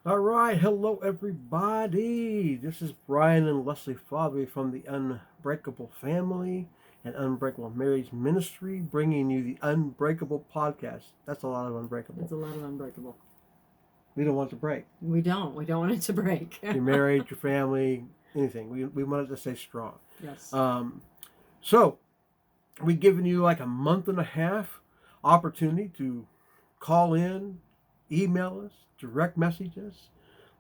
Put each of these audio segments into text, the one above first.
All right, hello everybody. This is Brian and Leslie Fatherees from the Unbreakable family and Unbreakable Marriage Ministry, bringing you the Unbreakable podcast. That's a lot of Unbreakable. It's a lot of Unbreakable. We don't want it to break. We don't. We don't want it to break. Your marriage, your family, anything. We want it to stay strong. Yes. So we've given you like a month and a half opportunity to call in, email us, direct message us,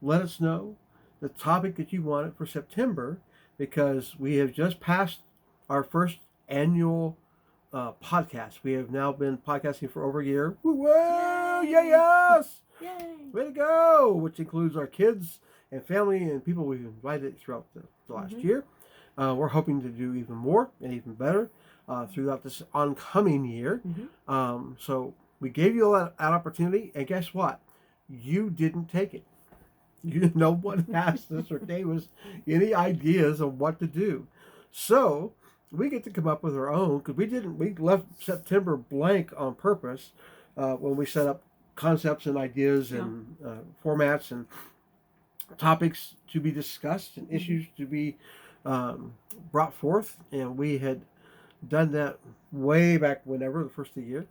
let us know the topic that you wanted for September, because we have just passed our first annual podcast. We have now been podcasting for over a year. Whoa! Yay! Yes! Yay! Way to go! Which includes our kids and family and people we've invited throughout the last year. We're hoping to do even more and even better throughout this oncoming year. So we gave you that opportunity, and guess what? You didn't take it. No one asked us or gave us any ideas of what to do. So we get to come up with our own, because we left September blank on purpose when we set up concepts and ideas and formats and topics to be discussed and issues to be brought forth. And we had done that way back whenever, the first of the year.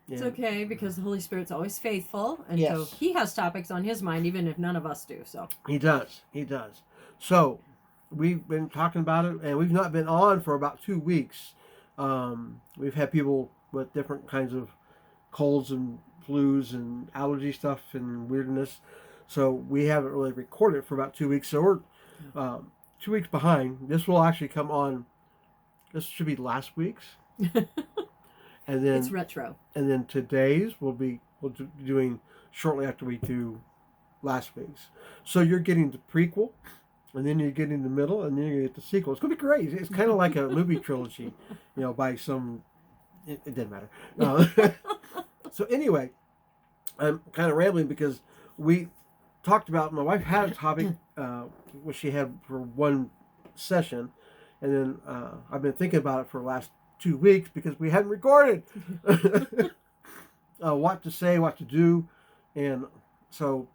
It's okay, because the Holy Spirit's always faithful, and Yes. so He has topics on His mind, even if none of us do. So He does. So we've been talking about it, and we've not been on for about 2 weeks. We've had people with different kinds of colds and flus and allergy stuff and weirdness, so we haven't really recorded for about 2 weeks. So we're 2 weeks behind. This will actually come on. This should be last week's. And then it's retro. And then today's we'll be doing shortly after we do last week's. So you're getting the prequel, and then you're getting the middle, and then you're going to get the sequel. It's going to be great. It's kind of like a movie trilogy, by some... It didn't matter. So anyway, I'm kind of rambling because we talked about... My wife had a topic which she had for one session, and then I've been thinking about it for the last 2 weeks because we hadn't recorded what to say, what to do, and so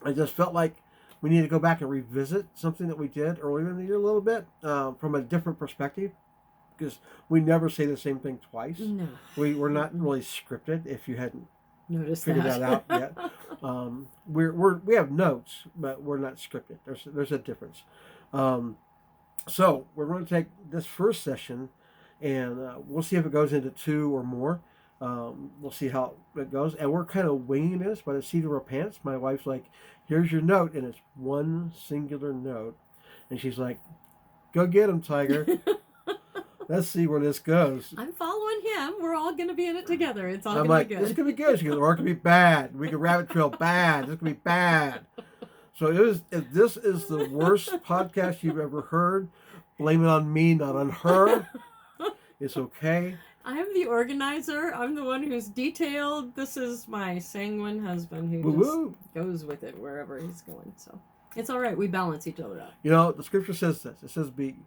I just felt like we need to go back and revisit something that we did earlier in the year a little bit from a different perspective, because we never say the same thing twice. No, we're not really scripted. If you hadn't notice figured that out yet, we have notes, but we're not scripted. There's a difference. So we're going to take this first session, and we'll see if it goes into 2 or more. We'll see how it goes. And we're kind of winging this by the seat of our pants. My wife's like, here's your note. And it's one singular note. And she's like, go get him, Tiger. Let's see where this goes. I'm following him. We're all going to be in it together. It's all going to be good. This is going to be good. She goes, or it could be bad. We could rabbit trail bad. This could be bad. So if this is the worst podcast you've ever heard, blame it on me, not on her. It's okay. I'm the organizer. I'm the one who's detailed. This is my sanguine husband who just goes with it wherever he's going. So it's all right. We balance each other out. The scripture says this. It says be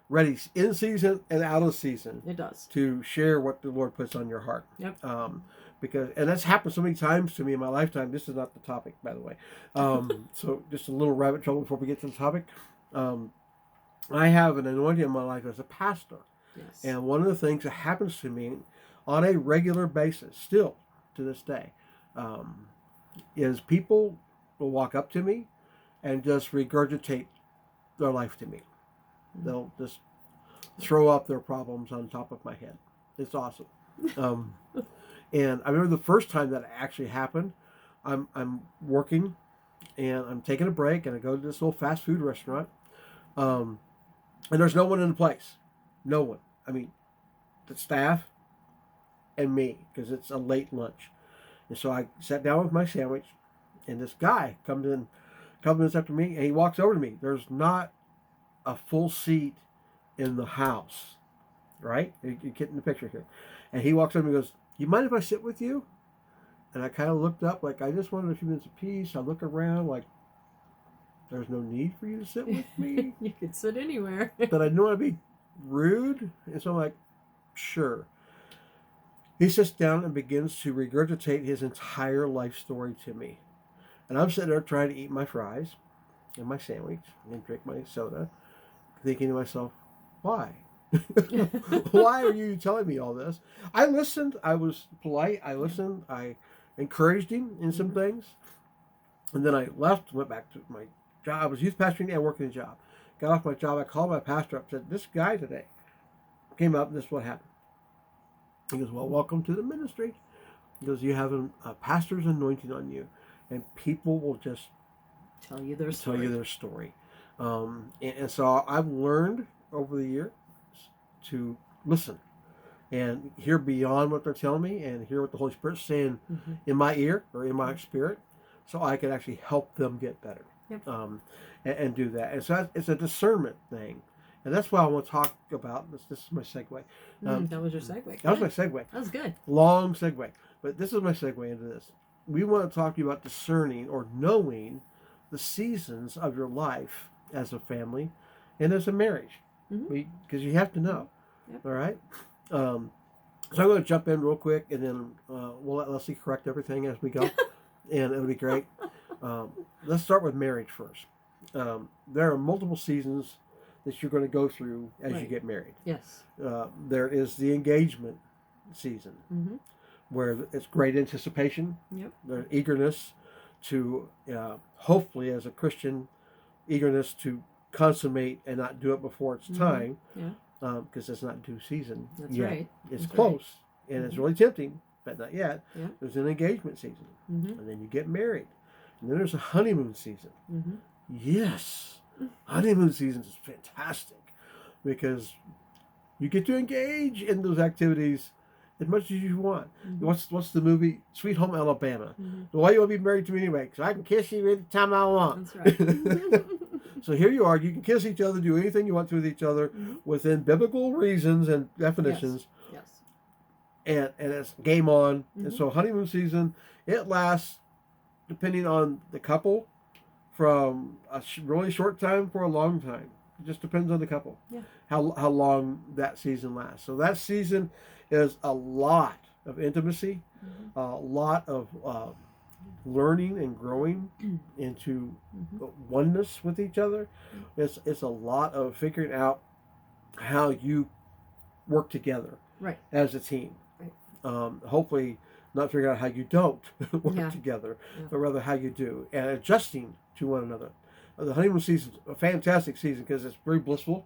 ready in season and out of season. It does. To share what the Lord puts on your heart. Yep. And that's happened so many times to me in my lifetime. This is not the topic, by the way. So just a little rabbit trail before we get to the topic. I have an anointing in my life as a pastor. Yes. And one of the things that happens to me on a regular basis, still to this day, is people will walk up to me and just regurgitate their life to me. They'll just throw up their problems on top of my head. It's awesome. And I remember the first time that actually happened. I'm working, and I'm taking a break, and I go to this little fast food restaurant, and there's no one in the place. No one. I mean, the staff and me, because it's a late lunch. And so I sat down with my sandwich, and this guy comes in a couple minutes after me, and he walks over to me. There's not a full seat in the house, right? You're getting the picture here. And he walks over and goes, you mind if I sit with you? And I kind of looked up, like, I just wanted a few minutes of peace. I look around, like, there's no need for you to sit with me. You could sit anywhere. But I didn't want to be rude. And so I'm like, sure. He sits down and begins to regurgitate his entire life story to me. And I'm sitting there trying to eat my fries and my sandwich and drink my soda, thinking to myself, why? Why are you telling me all this? I listened. I was polite. I listened. I encouraged him in some things. And then I left, went back to my job. I was youth pastoring and working a job. Got off my job. I called my pastor up, said, this guy today came up and this is what happened. He goes, well, welcome to the ministry. He goes, you have a pastor's anointing on you, and people will just tell you their story. And so I've learned over the years to listen and hear beyond what they're telling me and hear what the Holy Spirit's saying in my ear or in my spirit, so I can actually help them get better. Yep. And do that. And so it's a discernment thing. And that's what I want to talk about. This is my segue. That was your segue. That was my segue. That was good. Long segue. But this is my segue into this. We want to talk to you about discerning or knowing the seasons of your life as a family and as a marriage. Because you have to know. Yep. All right? So I'm going to jump in real quick, and then we'll let Leslie correct everything as we go. And it'll be great. Let's start with marriage first. There are multiple seasons that you're going to go through as you get married. Yes. There is the engagement season, where it's great anticipation. Yep. There's eagerness to, hopefully as a Christian, eagerness to consummate and not do it before it's time. Yeah. Because it's not due season. That's yet. right. It's That's close, and it's really tempting, but not yet. Yeah. There's an engagement season, and then you get married. And then there's a honeymoon season. Yes. Honeymoon season is fantastic because you get to engage in those activities as much as you want. What's the movie Sweet Home Alabama? Why you want to be married to me anyway? Because I can kiss you anytime I want. That's right. So here you are. You can kiss each other, do anything you want to with each other within biblical reasons and definitions. Yes. And it's game on. And so honeymoon season, it lasts, depending on the couple, from a really short time for a long time. It just depends on the couple. Yeah. How long that season lasts. So that season is a lot of intimacy, a lot of learning and growing into oneness with each other. It's a lot of figuring out how you work together as a team. Right. Hopefully not figuring out how you don't work together, but rather how you do, and adjusting to one another. The honeymoon season is a fantastic season because it's very blissful.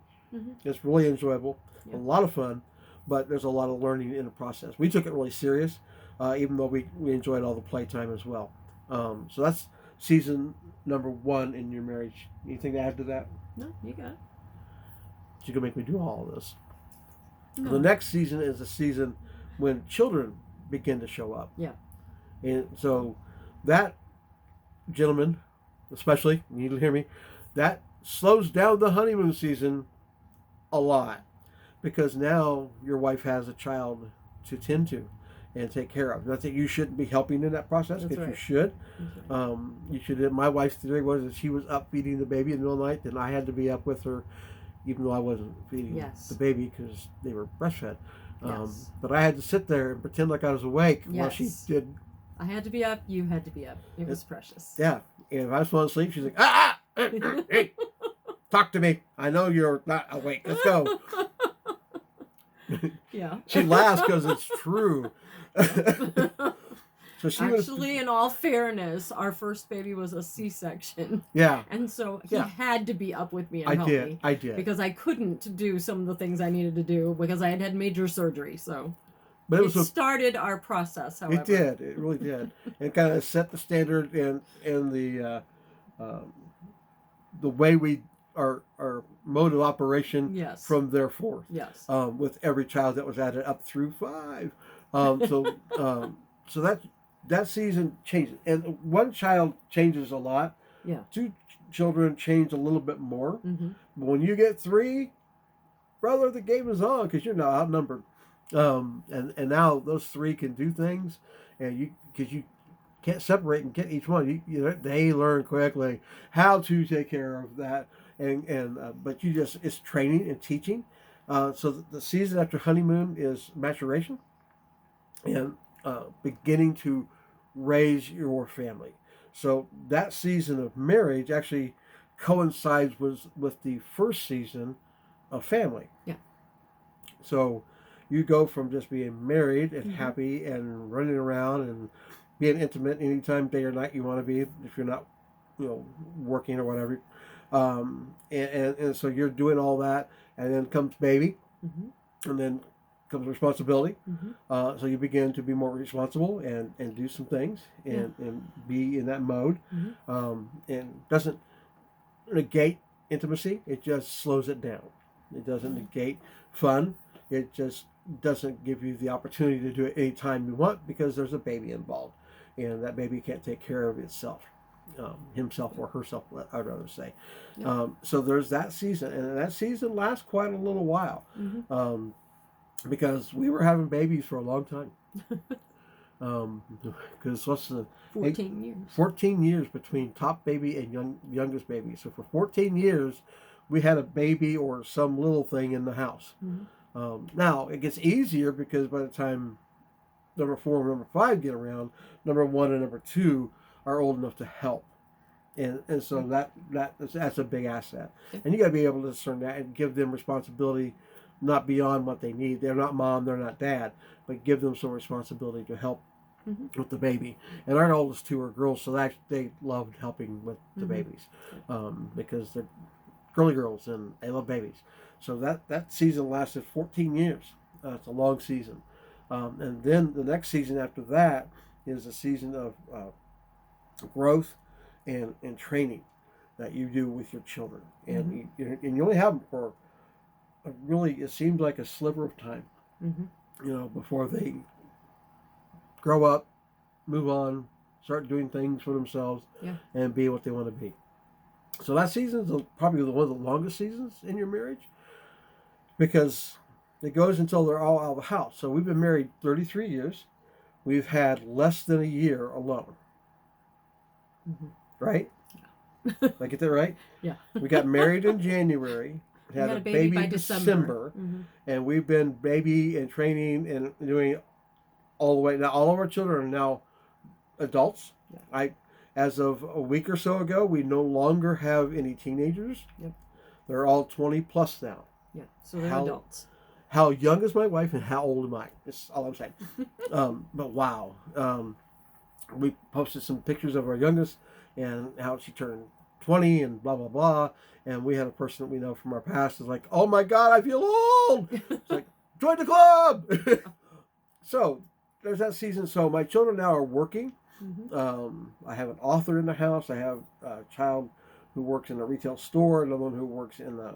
It's really enjoyable, a lot of fun, but there's a lot of learning in the process. We took it really serious, even though we enjoyed all the playtime as well. So that's season number 1 in your marriage. Anything to add to that? No, you got it. You're going to make me do all of this. No. The next season is a season when children begin to show up. Yeah. And so that, gentlemen, especially, you need to hear me, that slows down the honeymoon season a lot, because now your wife has a child to tend to and take care of. Not that you shouldn't be helping in that process, because you should. Right. You should. My wife's theory was that she was up feeding the baby in the middle of the night, then I had to be up with her, even though I wasn't feeding the baby because they were breastfed. But I had to sit there and pretend like I was awake while she did. I had to be up. You had to be up. It was precious. Yeah. And if I was falling asleep, she's like, hey, talk to me. I know you're not awake. Let's go. Yeah. She laughs because it's true. So she actually, in all fairness, our first baby was a C-section. Yeah. And so he had to be up with me and help me. I did. Because I couldn't do some of the things I needed to do because I had had major surgery. So but it started our process, however. It did. It really did. And kind of set the standard and the way we our mode of operation from there forth. Yes. With every child that was added up through 5. So that season changes, and one child changes a lot. Yeah. 2 children change a little bit more. But when you get 3, brother, the game is on because you're now outnumbered. And now those 3 can do things, and because you can't separate and get each one. They learn quickly how to take care of that, but it's training and teaching. So the season after honeymoon is maturation and beginning to raise your family. So that season of marriage actually coincides with the first season of family. Yeah. So you go from just being married and Mm-hmm. happy and running around and being intimate anytime, day or night you want to be, if you're not, working or whatever. And so you're doing all that, and then comes baby, Mm-hmm. and then comes responsibility. Mm-hmm. So you begin to be more responsible and do some things and be in that mode. Mm-hmm. And doesn't negate intimacy, it just slows it down. It doesn't negate fun. It just doesn't give you the opportunity to do it anytime you want because there's a baby involved, and that baby can't take care of itself, himself or herself, I'd rather say. Yeah. So there's that season, and that season lasts quite a little while, Mm-hmm. because we were having babies for a long time. Because what's the 14 years. 14 years between top baby and youngest baby. So for 14 years, we had a baby or some little thing in the house. Mm-hmm. Now it gets easier because by the time number 4 and number 5 get around, number 1 and number 2 are old enough to help, and so that's a big asset. And you got to be able to discern that and give them responsibility, not beyond what they need. They're not mom, they're not dad, but give them some responsibility to help Mm-hmm. with the baby. And our oldest 2 are girls, so they loved helping with the Mm-hmm. babies, because they're girly girls and they love babies. So that season lasted 14 years. It's a long season. And then the next season after that is a season of growth and training that you do with your children. And, Mm-hmm. you only have them for really, it seems like a sliver of time, Mm-hmm. before they grow up, move on, start doing things for themselves, and be what they want to be. So that season is probably one of the longest seasons in your marriage because it goes until they're all out of the house. So we've been married 33 years. We've had less than a year alone. Mm-hmm. Right? Did I get that right? Yeah. We got married in January. We had a baby by in December. Mm-hmm. And we've been baby and training and doing all the way. Now, all of our children are now adults. Yeah. As of a week or so ago, we no longer have any teenagers. Yep. They're all 20 plus now. Yeah, so they're adults. How young is my wife and how old am I? That's all I'm saying. But wow. We posted some pictures of our youngest and how she turned 20 and blah, blah, blah. And we had a person that we know from our past is like, oh my God, I feel old. It's like, join the club. So there's that season. So my children now are working. Mm-hmm. I have an author in the house. I have a child who works in a retail store, another one who works in the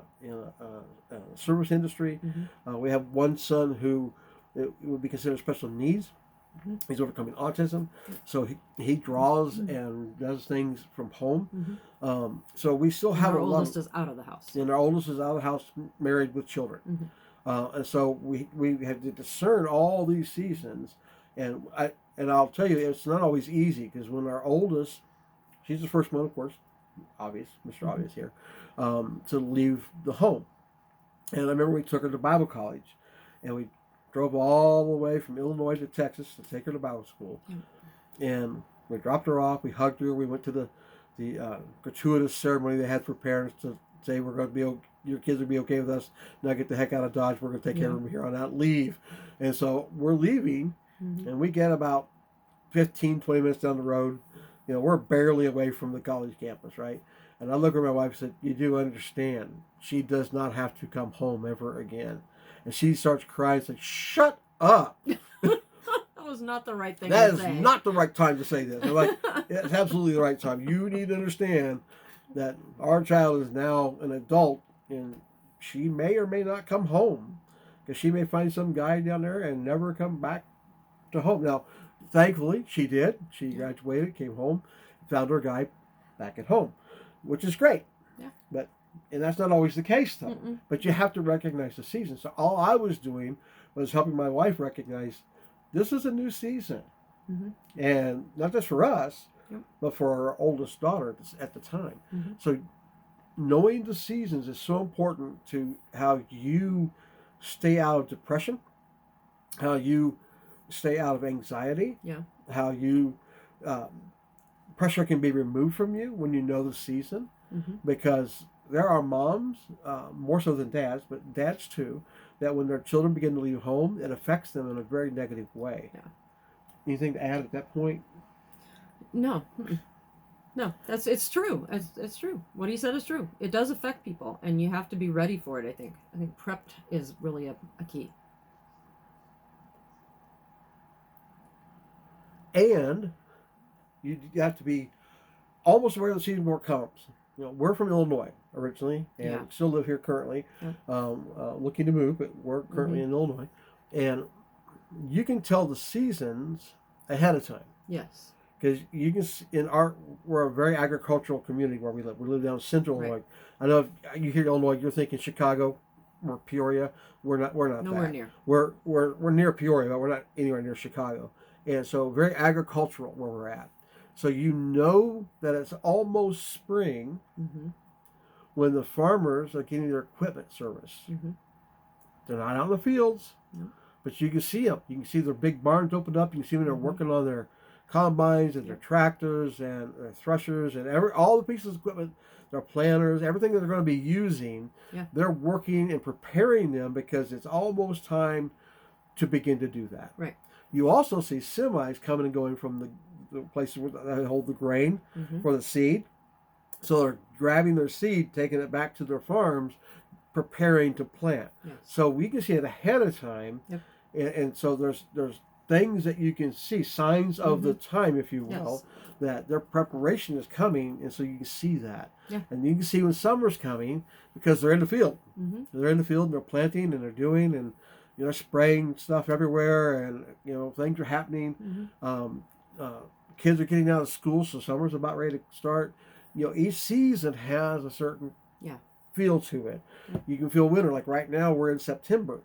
service industry. Mm-hmm. We have one son who would be considered special needs. Mm-hmm. He's overcoming autism, so he draws and does things from home. Mm-hmm. So we still have our oldest is out of the house. And our oldest is out of the house, married with children. Mm-hmm. And so we have to discern all these seasons, and I'll tell you, it's not always easy because when our oldest, she's the first one, of course, obvious, Mr. Mm-hmm. Obvious here, to leave the home. And I remember we took her to Bible college, and we drove all the way from Illinois to Texas to take her to Bible school. Mm-hmm. And we dropped her off, we hugged her, we went to the gratuitous ceremony they had for parents to say, we're going to be your kids will be okay with us. Now get the heck out of Dodge. We're going to take care of them here on out. Leave. And so we're leaving, and we get about 15, 20 minutes down the road. We're barely away from the college campus, right? And I look at my wife and said, you do understand, she does not have to come home ever again. And she starts crying and said, shut up. That was not the right thing That to is say. not the right time to say this. I'm like, it's absolutely the right time. You need to understand that our child is now an adult, and she may or may not come home because she may find some guy down there and never come back to home. Now, thankfully, she did. She graduated, came home, found her guy back at home, which is great. Yeah. And that's not always the case, though. Mm-mm. But you have to recognize the season. So all I was doing was helping my wife recognize this is a new season. Mm-hmm. And not just for us, Yep. but for our oldest daughter at the time. Mm-hmm. So knowing the seasons is so important to how you stay out of depression, how you stay out of anxiety, Yeah. how you pressure can be removed from you when you know the season, Mm-hmm. because there are moms, more so than dads, but dads too, that when their children begin to leave home, it affects them in a very negative way. Yeah. Anything to add at that point? No. Mm-mm. No, it's true. It's true. What he said is true. It does affect people, and you have to be ready for it. I think prepped is really a key. And you have to be almost aware the season before it comes. We're from Illinois originally, and Yeah. still live here currently. Yeah. Looking to move, but we're currently in Illinois, and you can tell the seasons ahead of time. Yes. Because you can we're a very agricultural community where we live. We live down in central Right. Illinois. I know if you hear Illinois, you're thinking Chicago or Peoria. We're not. Nowhere that. near. We're near Peoria, but we're not anywhere near Chicago. And so very agricultural where we're at. So you know that it's almost spring Mm-hmm. when the farmers are getting their equipment serviced. Mm-hmm. They're not out in the fields, No. but you can see them. You can see their big barns opened up. You can see when they're Mm-hmm. working on their combines and their tractors and their threshers and all the pieces of equipment, their planters, everything that they're going to be using. Yeah. They're working and preparing them because it's almost time to begin to do that. Right. You also see semis coming and going from the places where they hold the grain Mm-hmm. for the seed. So they're grabbing their seed, taking it back to their farms, preparing to plant. Yes. So we can see it ahead of time. Yep. And so there's things that you can see, signs of the time, if you will, Yes. that their preparation is coming, and so you can see that. Yeah. And you can see when summer's coming because they're in the field. Mm-hmm. They're in the field and they're planting and they're doing and spraying stuff everywhere, and things are happening. Mm-hmm. Kids are getting out of school, so summer's about ready to start. Each season has a certain feel to it. You can feel winter. Like right now, we're in September.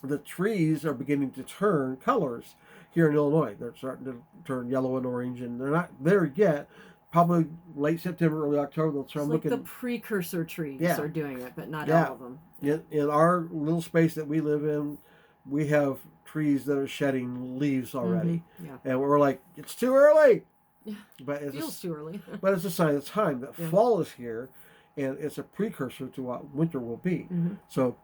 The trees are beginning to turn colors here in Illinois. They're starting to turn yellow and orange, and they're not there yet. Probably late September, early October, they'll start It's looking. like the precursor trees are doing it, but not Yeah. all of them. In our little space that we live in, we have trees that are shedding leaves already. Mm-hmm. Yeah. And we're like, it's too early. Yeah. But it's Feels too early. but it's a sign of time that Yeah. fall is here, and it's a precursor to what winter will be. Mm-hmm. So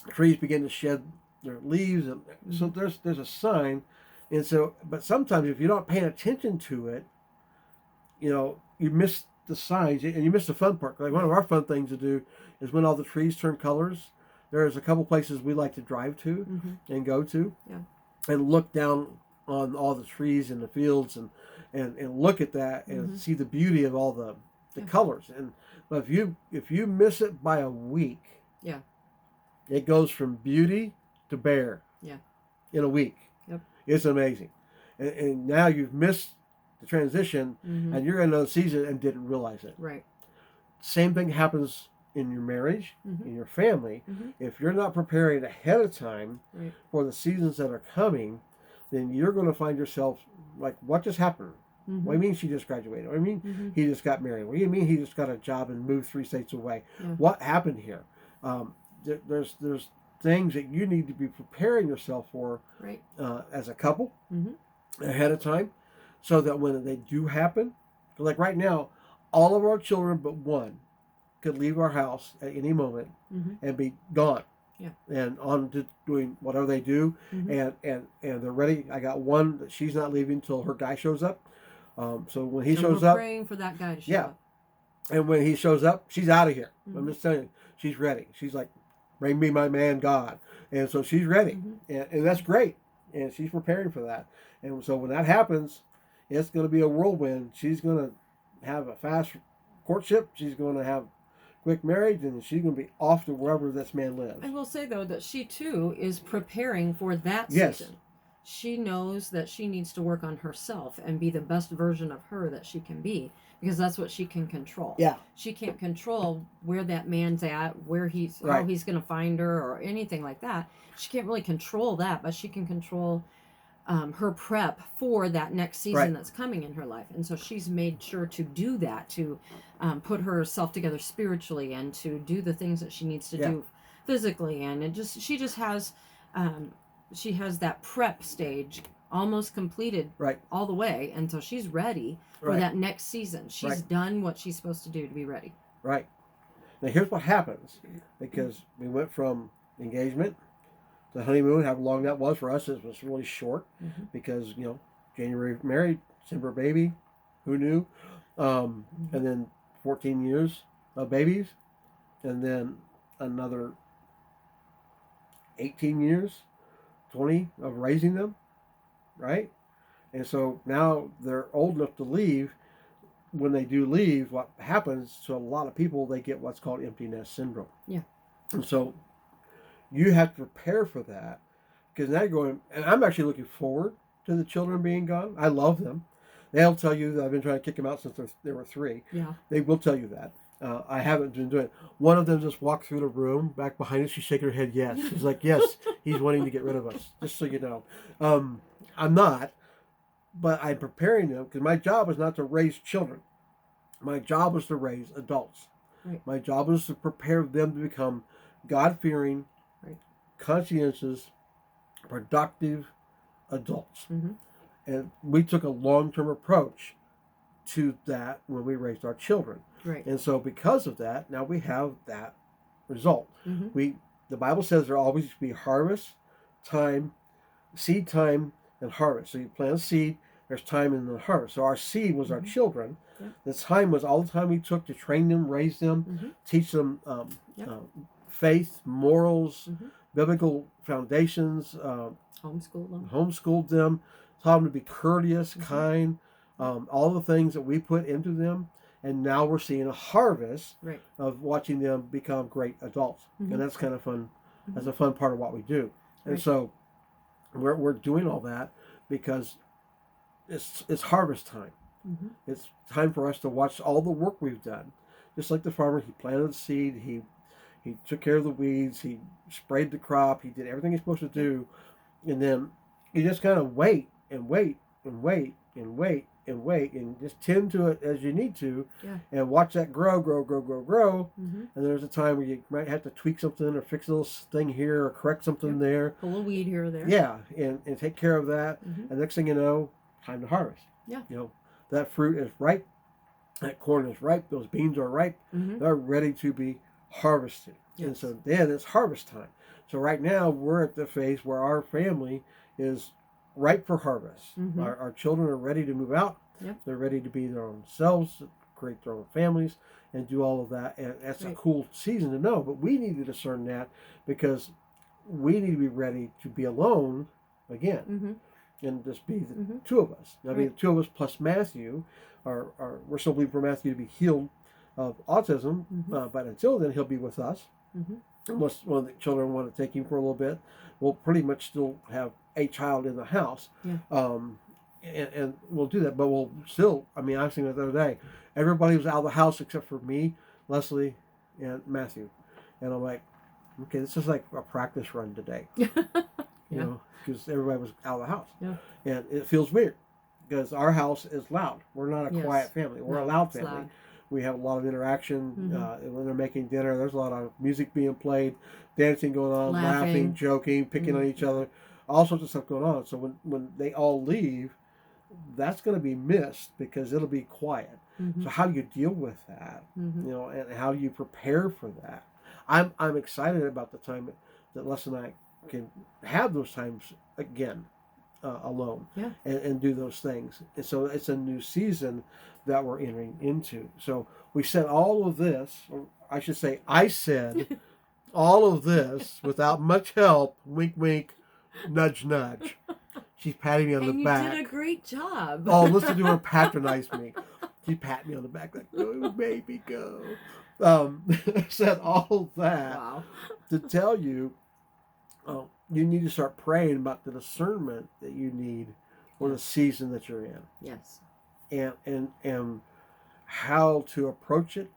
trees begin to shed their leaves, and so there's a sign. And so, but sometimes if you're not paying attention to it, you miss the signs, and you miss the fun part. Like one of our fun things to do is when all the trees turn colors. There's a couple places we like to drive to and go to, and look down on all the trees in the fields and look at that and see the beauty of all the colors. But if you miss it by a week, it goes from beauty to bare in a week. Yep. It's amazing. And now you've missed the transition, and you're in another season and didn't realize it. Right. Same thing happens in your marriage, in your family. If you're not preparing ahead of time for the seasons that are coming, then you're going to find yourself like, what just happened? What do you mean she just graduated? What do you mean he just got married? What do you mean he just got a job and moved 3 states away? What happened here? There's things that you need to be preparing yourself for as a couple ahead of time, so that when they do happen, like right now, all of our children but one could leave our house at any moment and be gone. And on to doing whatever they do, and they're ready. I got one that she's not leaving until her guy shows up. So when he shows up, praying for that guy to show up. And when he shows up, she's out of here. I'm just telling you, she's ready. She's like, bring me my man God. And so she's ready, and that's great. And she's preparing for that. And so when that happens, it's going to be a whirlwind. She's going to have a fast courtship. She's going to have quick marriage, and she's going to be off to wherever this man lives. I will say, though, that she, too, is preparing for that Yes. season. She knows that she needs to work on herself and be the best version of her that she can be, because that's what she can control. Yeah. She can't control where that man's at, how he's going to find her, or anything like that. She can't really control that, but she can control her prep for that next season that's coming in her life. And so she's made sure to do that, to put herself together spiritually, and to do the things that she needs to do physically. And she has that prep stage almost completed Right. all the way, and so she's ready for that next season. She's done what she's supposed to do to be ready. Right. Now here's what happens, because we went from engagement to honeymoon. How long that was for us, it was really short, because January married, December baby, who knew? And then 14 years of babies, and then another 18 years, 20 of raising them, right? And so now they're old enough to leave. When they do leave, what happens to a lot of people, they get what's called empty nest syndrome. Yeah. And so you have to prepare for that, because now you're going, and I'm actually looking forward to the children being gone. I love them. They'll tell you that I've been trying to kick them out since they were 3. Yeah. They will tell you that. I haven't been doing it. One of them just walked through the room back behind us. She's shaking her head yes. She's like, yes, he's wanting to get rid of us, just so you know. I'm not, but I'm preparing them, because my job is not to raise children. My job is to raise adults. Right. My job is to prepare them to become God-fearing, conscientious, productive adults. And we took a long-term approach to that when we raised our children. Right. And so because of that, now we have that result. The Bible says there always be harvest time, seed time, and harvest. So you plant a seed, there's time in the harvest. So our seed was our children. The time was all the time we took to train them, raise them, teach them faith, morals, biblical foundations, homeschooled them, taught them to be courteous, kind, all the things that we put into them. And now we're seeing a harvest of watching them become great adults. And that's kind of fun. That's a fun part of what we do. And so we're doing all that because it's harvest time. It's time for us to watch all the work we've done. Just like the farmer, he planted the seed, he took care of the weeds, he sprayed the crop, he did everything he's supposed to do. And then you just kind of wait and wait and wait and wait and wait, and just tend to it as you need to, and watch that grow. And there's a time where you might have to tweak something or fix a little thing here or correct something there. A little weed here or there. Yeah, and take care of that. And next thing you know, time to harvest. Yeah. That fruit is ripe, that corn is ripe, those beans are ripe, they're ready to be harvested. And so then it's harvest time. So right now we're at the phase where our family is ripe for harvest. Our children are ready to move out. They're ready to be their own selves, create their own families, and do all of that. And that's a cool season to know. But we need to discern that, because we need to be ready to be alone again, and just be the two of us. Now, be the two of us plus Matthew. We're still believing for Matthew to be healed of autism, but until then, he'll be with us. Unless one of the children want to take him for a little bit, we'll pretty much still have a child in the house. And we'll do that, but we'll still, I was thinking the other day, everybody was out of the house except for me, Leslie, and Matthew. And I'm like, okay, this is like a practice run today. Because everybody was out of the house. And it feels weird, because our house is loud. We're not a quiet family. We're a loud family. Loud. We have a lot of interaction. When they're making dinner, there's a lot of music being played, dancing going on, laughing joking, picking on each other, all sorts of stuff going on. So when they all leave, that's going to be missed, because it'll be quiet. So how do you deal with that? And how do you prepare for that? I'm excited about the time that Les and I can have those times again, alone, and do those things. And so it's a new season that we're entering into. So we said all of this, or I should say, I said all of this without much help. Wink, wink, nudge, nudge. She's patting me on the back. And you did a great job. Oh, listen to her patronize me. She pat me on the back like, go, baby, go. Said all that to tell you, you need to start praying about the discernment that you need for the season that you're in. Yes. And how to approach it,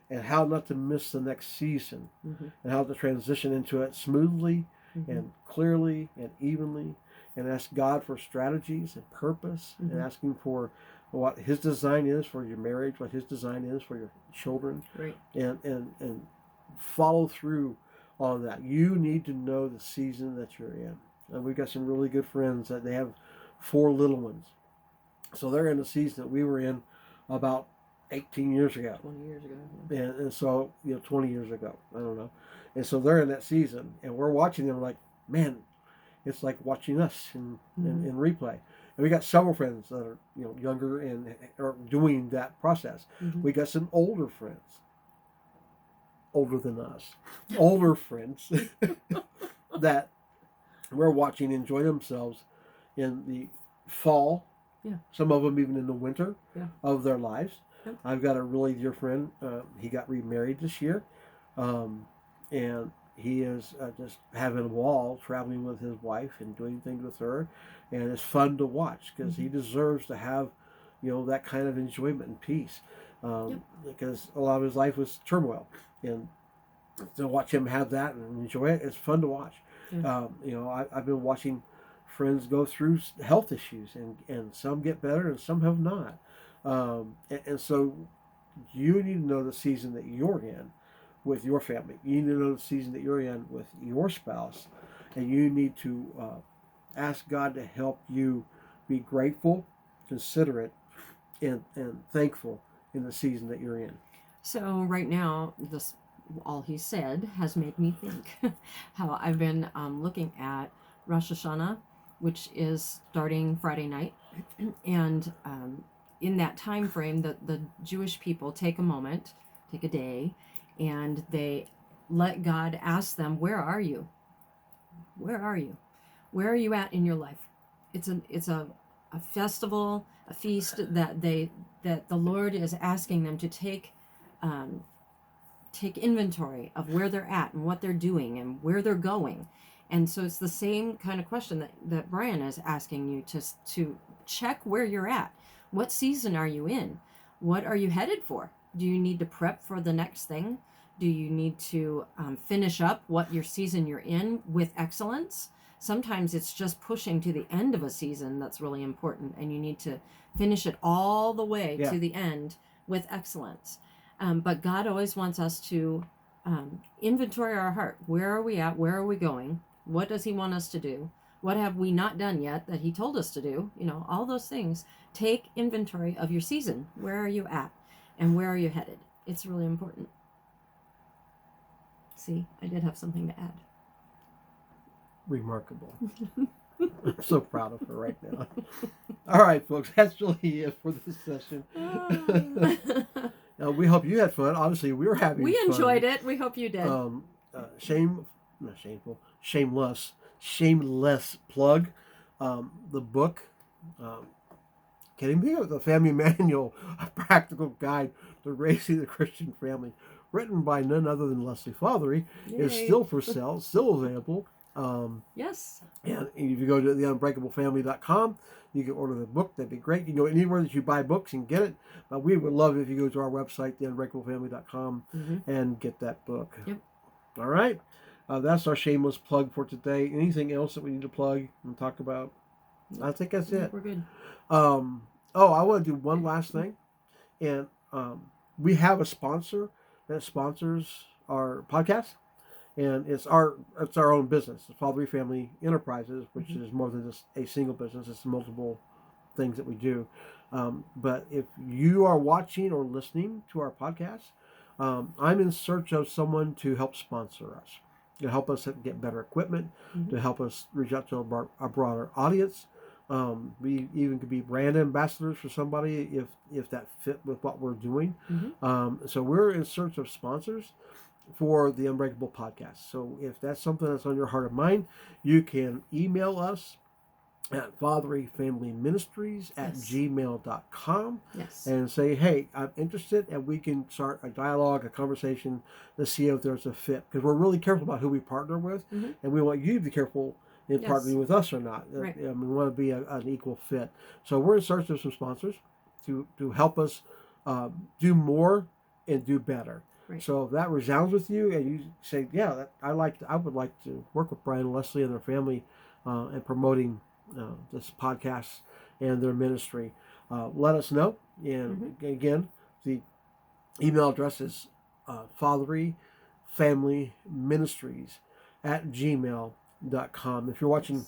and how not to miss the next season, and how to transition into it smoothly and clearly and evenly, and ask God for strategies and purpose, and asking for what His design is for your marriage, what His design is for your children, and follow through on that. You need to know the season that you're in. And we've got some really good friends that they have 4 little ones. So they're in the season that we were in about 18 years ago. 20 years ago. And so, 20 years ago. I don't know. And so they're in that season. And we're watching them like, man, it's like watching us in replay. And we got several friends that are, younger and are doing that process. Mm-hmm. We got some older friends. Older than us. Older friends that we're watching enjoy themselves in the fall. Yeah. Some of them even in the winter of their lives. Yep. I've got a really dear friend. He got remarried this year. And he is just having a ball traveling with his wife and doing things with her. And it's fun to watch because he deserves to have, that kind of enjoyment and peace. Because a lot of his life was turmoil. And to watch him have that and enjoy it, it's fun to watch. I've been watching friends go through health issues, and some get better and some have not. And so you need to know the season that you're in with your family. You need to know the season that you're in with your spouse, and you need to ask God to help you be grateful, considerate, and thankful in the season that you're in. So right now, all he said has made me think how I've been looking at Rosh Hashanah, which is starting Friday night, and in that time frame, the Jewish people take a day, and they let God ask them, "Where are you? Where are you? Where are you at in your life?" It's a festival, a feast that the Lord is asking them to take inventory of where they're at and what they're doing and where they're going. And so it's the same kind of question that Brian is asking you to check where you're at. What season are you in? What are you headed for? Do you need to prep for the next thing? Do you need to finish up what your season you're in with excellence? Sometimes it's just pushing to the end of a season that's really important, and you need to finish it all the way to the end with excellence. But God always wants us to inventory our heart. Where are we at? Where are we going? What does he want us to do? What have we not done yet that he told us to do? All those things. Take inventory of your season. Where are you at? And where are you headed? It's really important. See, I did have something to add. Remarkable. I'm so proud of her right now. All right, folks, that's really it for this session. We hope you had fun. Obviously, we were having fun. We enjoyed it. We hope you did. Shameless plug. The book, Getting Bigger, the Family Manual, a practical guide to raising the Christian family, written by none other than Leslie Fathery, is still for sale, still available. Yes. And if you go to theunbreakablefamily.com, you can order the book. That'd be great. You can go anywhere that you buy books and get it. But we would love it if you go to our website, theunbreakablefamily.com, and get that book. Yep. All right. That's our shameless plug for today. Anything else that we need to plug and talk about? I think that's it. We're good. I want to do one last thing. And we have a sponsor that sponsors our podcast. And it's our own business, the Fatherees Family Enterprises, which is more than just a single business. It's multiple things that we do. But if you are watching or listening to our podcast, I'm in search of someone to help sponsor us, to help us get better equipment, to help us reach out to a broader audience. We even could be brand ambassadors for somebody if that fit with what we're doing. So we're in search of sponsors for the Unbreakable podcast. So if that's something that's on your heart or mind, you can email us at fathereesfamilyministries@gmail.com and say, hey, I'm interested, and we can start a dialogue, a conversation to see if there's a fit, because we're really careful about who we partner with, and we want you to be careful in partnering with us or not. Right. We want to be an equal fit. So we're in search of some sponsors to help us do more and do better. Right. So if that resounds with you, and you say, "Yeah, I would like to work with Brian and Leslie and their family in promoting this podcast and their ministry," let us know. And again, the email address is fathereesfamilyministries@gmail.com. If you're watching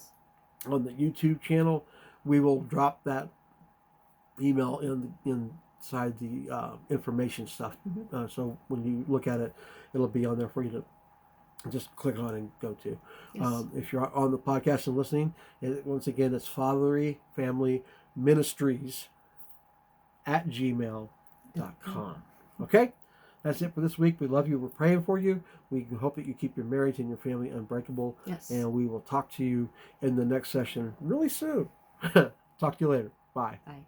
on the YouTube channel, we will drop that email inside the information stuff. So when you look at it, it'll be on there for you to just click on and go to. Yes. If you're on the podcast and listening, once again, it's Fathery Family Ministries at gmail.com. Okay? That's it for this week. We love you. We're praying for you. We hope that you keep your marriage and your family unbreakable. Yes. And we will talk to you in the next session really soon. Talk to you later. Bye. Bye.